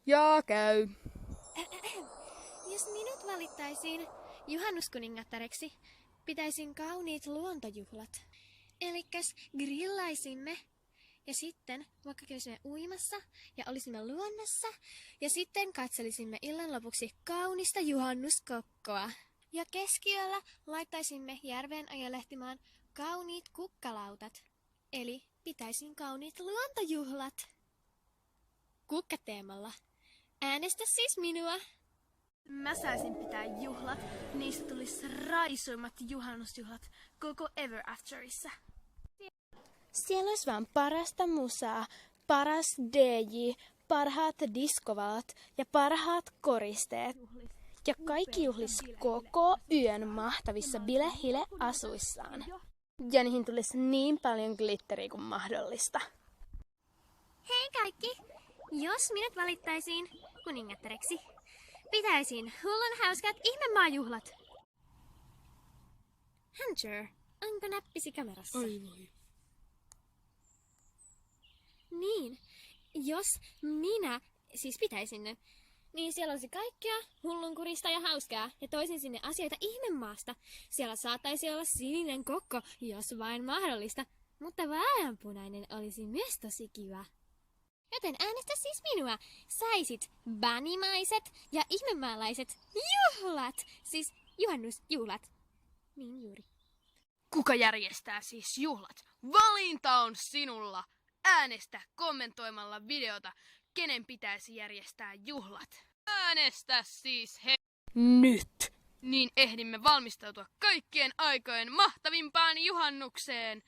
Ja käy. Jos minut valittaisiin juhannuskuningattareksi, pitäisin kauniit luontojuhlat. Elikkäs grillaisimme ja sitten vaikka kävisimme uimassa ja olisimme luonnossa ja sitten katselisimme illan lopuksi kaunista juhannuskokkoa. Ja keskiyöllä laittaisimme järveen ajelehtimaan kauniit kukkalautat. Eli pitäisin kauniit luontojuhlat. Kukkateemalla. Äänestä siis minua. Mä saisin pitää juhlat. Niistä tulisi raisuimmat juhannusjuhlat koko Ever Afterissa. Siellä olisi vaan parasta musaa, paras DJ, parhaat diskovalat ja parhaat koristeet. Ja kaikki juhlis koko yön mahtavissa bilehile-asuissaan. Ja niihin tulisi niin paljon glitteriä kuin mahdollista. Hei kaikki! Jos minut valittaisiin kuningattareksi, pitäisin hullun hauskat ihmemaajuhlat. Hunter, onko näppisi kamerassa? Oi voi. Niin, jos minä siis pitäisin ne, niin siellä olisi kaikkea hullunkurista ja hauskaa ja toisin sinne asioita ihmemaasta. Siellä saattaisi olla sininen kokko, jos vain mahdollista, mutta vaaleanpunainen olisi myös tosi kiva. Joten äänestä siis minua. Saisit banimaiset ja ihmemaalaiset juhlat, siis juhannusjuhlat. Niin juuri. Kuka järjestää siis juhlat? Valinta on sinulla. Äänestä kommentoimalla videota, kenen pitäisi järjestää juhlat. Äänestä siis nyt! Niin ehdimme valmistautua kaikkien aikojen mahtavimpaan juhannukseen.